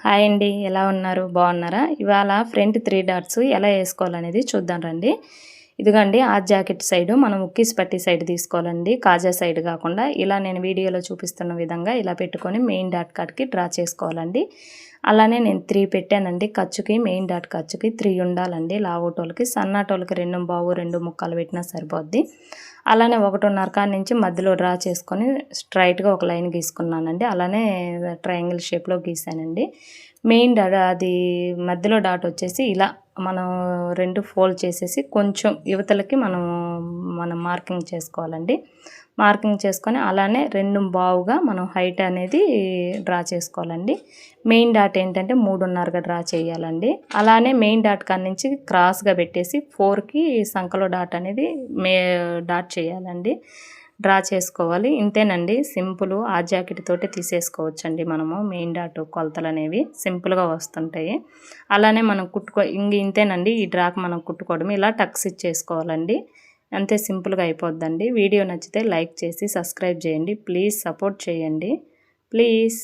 Hi అండి, ఎలా ఉన్నారు? బాగున్నారా? ఇవాళ ఫ్రంట్ 3 డాట్స్ ఎలా వేసుకోవాలనేది చూద్దాం రండి. ఇదిగోండి ఆ జాకెట్ సైడు మనం ఉక్కీస్ పట్టి సైడ్ తీసుకోవాలండి, కాజా సైడ్ కాకుండా. ఇలా నేను వీడియోలో చూపిస్తున్న విధంగా ఇలా పెట్టుకొని మెయిన్ డాట్ కాడికి డ్రా చేసుకోవాలండి. అలానే నేను 3 పెట్టానండి ఖర్చుకి, మెయిన్ డాట్ ఖర్చుకి 3 ఉండాలండి. లావోటోళ్ళకి, సన్నాటోళ్ళకి 2.25 2 పెట్టినా సరిపోద్ది. అలానే 1.5 కాడ నుంచి మధ్యలో డ్రా చేసుకొని స్ట్రైట్గా ఒక లైన్ గీసుకున్నానండి. అలానే ట్రయాంగిల్ షేప్లో గీసానండి. మెయిన్ డాట్ అది మధ్యలో డాట్ వచ్చేసి ఇలా మనం 2 ఫోల్డ్ చేసేసి కొంచెం యువతలకి మనం మార్కింగ్ చేసుకోవాలండి. మార్కింగ్ చేసుకొని అలానే 2 బావుగా మనం హైట్ అనేది డ్రా చేసుకోవాలండి. మెయిన్ డాట్ ఏంటంటే 3.5గా డ్రా చేయాలండి. అలానే మెయిన్ డాట్ కాడ నుంచి క్రాస్గా పెట్టేసి 4కి సంకలో డాట్ అనేది డాట్ చేయాలండి, డ్రా చేసుకోవాలి. ఇంతేనండి, సింపుల్. ఆ జాకెట్ తోటి తీసేసుకోవచ్చండి మనము. మెయిన్ డాట్ కొలతలు అనేవి సింపుల్గా వస్తుంటాయి. అలానే మనం ఇంతేనండి. ఈ డ్రాక్ మనం కుట్టుకోవడం ఇలా టక్స్ ఇచ్చేసుకోవాలండి. అంతే, సింపుల్గా అయిపోద్దండి. వీడియో నచ్చితే లైక్ చేసి సబ్స్క్రైబ్ చేయండి. ప్లీజ్ సపోర్ట్ చేయండి ప్లీజ్.